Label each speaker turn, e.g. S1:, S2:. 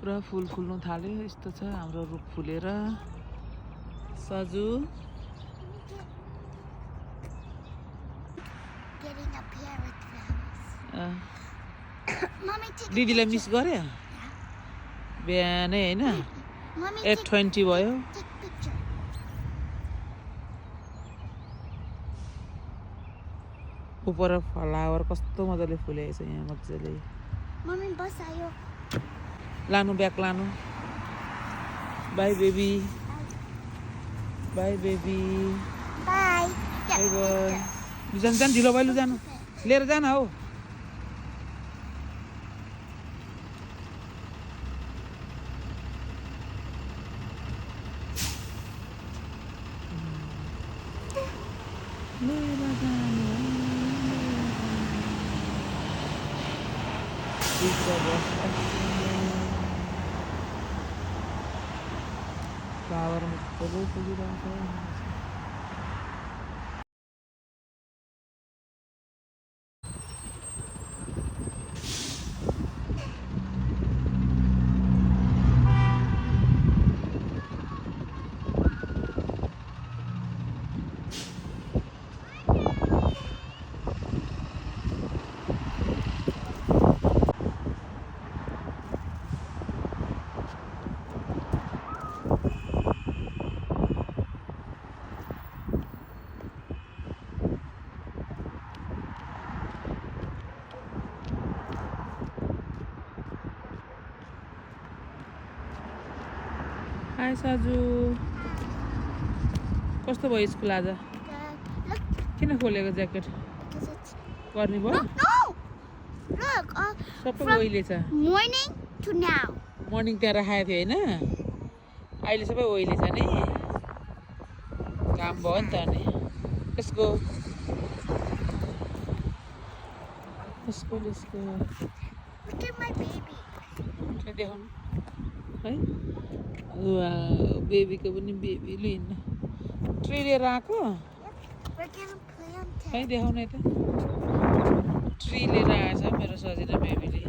S1: पुरा फुल फुल्नु थाल्यो यस्तो छ हाम्रो रुख फुलेर Saju
S2: Getting up here with the house. Mommy, take a
S1: दिदीलाई
S2: picture.
S1: मिस गर्यो बिहानै हैन
S2: Mommy,
S1: 8:20 भयो
S2: take picture.
S1: उपर फ्लावर कस्तो मजाले फुलेको छ यहाँ मजाले
S2: Mommy, bus ayo.
S1: लानु ब्याग लानु bye baby bye baby
S2: Bye.
S1: Bye bye लुजानु जानु ढिलो भयो लुजानु लिएर जान हौ लिएर जानु फ्लावर मजाले फुलिरहेको छ हाय साजु कस्तो भयो स्कुल आज
S2: Look,
S1: किन खोलेको ज्याकेट
S2: because it's
S1: गर्ने भयो
S2: no. Look,
S1: सबै
S2: from
S1: ओइले छ
S2: morning to now.
S1: मर्निङ त्यहाँ राखेको थियो होइन अहिले सबै ओइले छ नि काम भयो नि त अनि यसको यसको यसको
S2: Look at my baby.
S1: देखाउनु है बेबीको पनि बेबीले हिँड्नु ट्री लिएर आएको
S2: We're gonna play on
S1: है
S2: top.
S1: देखाउनु यता ट्री लिएर आएछ मेरो सजिलो बेबीले